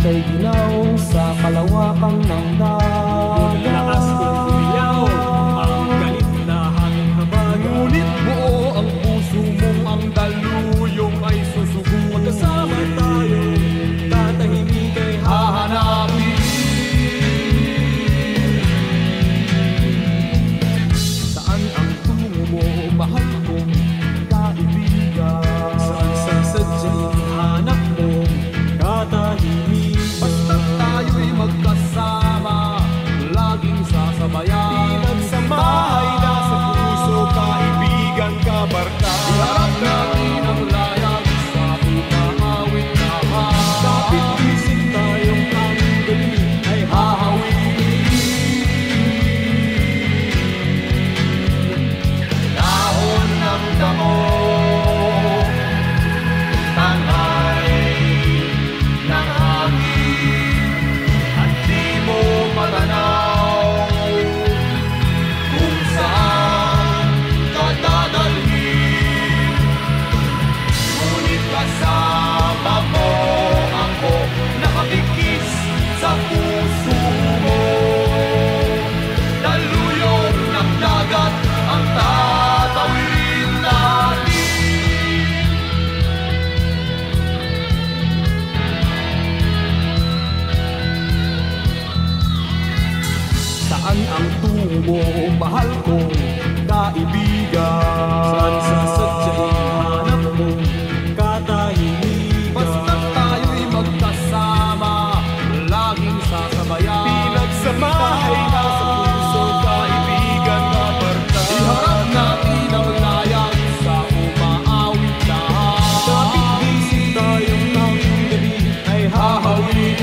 ika'y ginaw sa kalawakan ng dagat. Lakas kong umiyaw ang galit na hangin habag. Ngunit buo ang puso mong ang daluyong ay susugo. Magkasama tayo, tatahimik ay Hahanapin. Saan ang tungo mo, mahal kong kaibigan? Saan sa sadyang hanap mo, katahimikan? Basta't tayo'y magkasama, laging sasabayan. Pinagsamahay na sa puso, kaibigan, kabarka. Iharap natin ang layag sa umahawit na mahal. Kapit isip tayong ang gabi ay hahawin. Dahon ng damo, tangay ng hangin, at di mo matanaw kung saan ka dadalhin. Ngunit kasama mo ako, nakabigkis sa puso mo. Daluyong ng dagat ang tatawirin natin. Saan ang tungo mo, mahal kong kaibigan? Saan sa sadyang hanap mo, katahimikan? Basta't tayo'y magkasama, laging sasabayan. Pinagsamahay na sa puso, kaibigan, kabarka. Iharap natin ang layag sa umaawit na Kapit isip tayong ang gabi ay hahawin.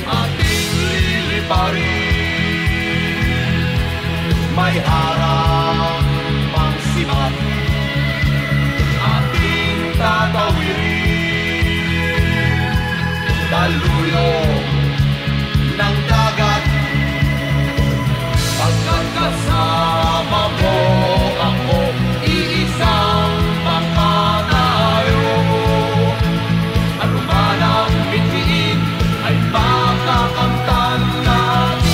ating liliparin. May harang mang sibat, ating tatawirin. Daluyong ng dagat, pagkakasama mo ako, iisang mga tayo. Ano man ang bitbiin ay makakamtan natin.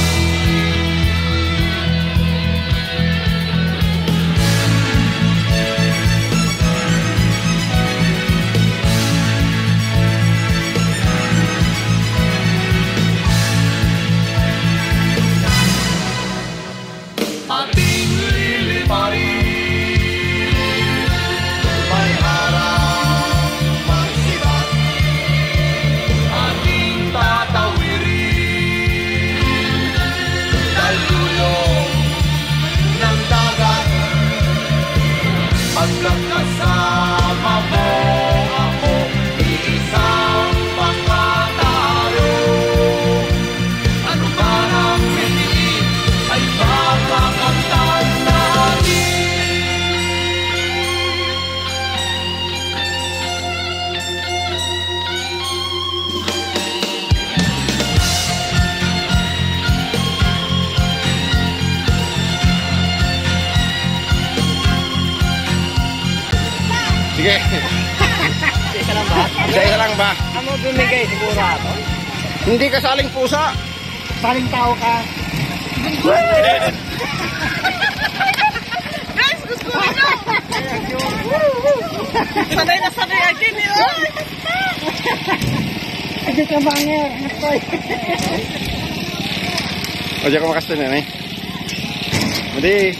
Ating liliparin. May harang magsibat, ating tatawirin. Daluyong ng dagat, pagkakasama mo ako, iisang mga tayo. Ano man ang bitiin ay makakamtan natin. Sige. Isa lang ba? Isa lang ba? Ano bumigay siguro ako? Hindi ka saling pusa. Saling tao ka. Guys, gusto ko na! Sanay na sanay agad eh. Adi ka banger. Nakoy. O, diyan ka makasta na eh. Madi.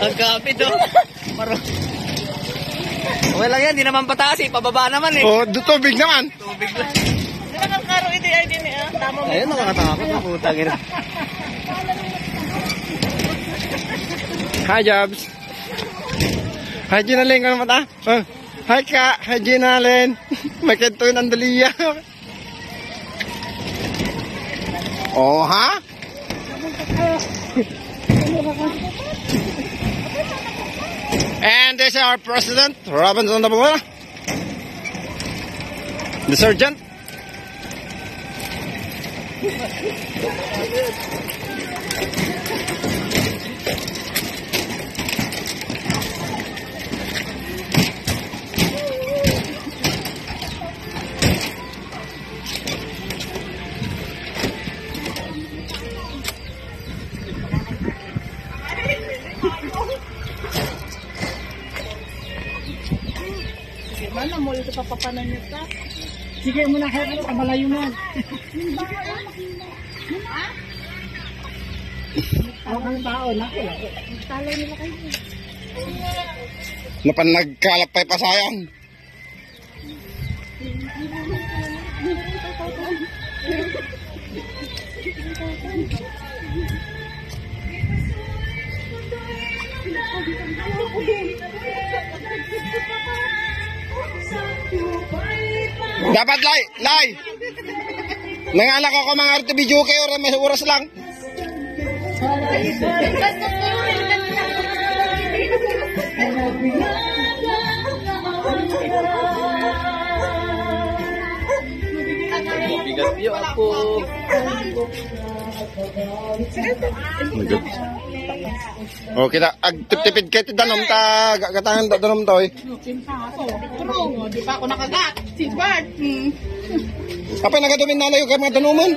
Ang kapit oh. Paro. Okay lang yan, di naman pataas eh. Pababa naman eh. O, tubig naman. Tubig lang. Di ba kang karo iti ay din eh. Tama mo. Ayun, nakakatakot na putang ina. Hi, Jobs. Hi, Ginalyn. Ano mata? Hi, Ka. Hi, Ginalyn. Magkento yun ang daliya. Oh, ha? And this is our president, Robinson Dabula. The sergeant. Mana mo ito papapanan niyo ta? Sige mo na, Herlo, kamalayo na. Ang tao, naku. Talay nila kayo. Napan nagkalapay pa sayang. Dapat lay. Nangalak ako mga arte video kayo, may oras lang. Bigat yun ako. Oh, kita agtip-tipid kay ti danom ta gatangan ta danom to. Di pa ako nakagat. Si Bart. Apa nagadumin nalayo kay mga danuman?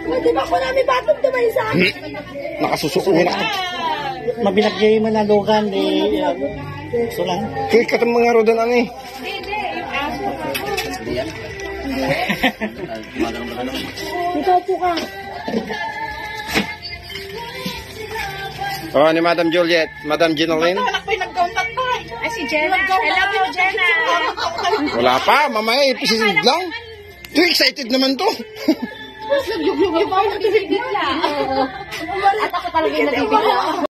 Di ba ako namin batong tumay sa akin? Nakasusuko na. Mabinagay man na lugan, di... Sulang. Kaya katong mga rodan ani. Ito po ka. Oh, ni Madam Juliet, Madam Ginoline. Anak ko yung nag-contact pa. Ay, si Jenna. I love you, Jenna. Wala pa, mamaya ipisilid lang. Too excited naman to. At ako talaga yung nabibigla.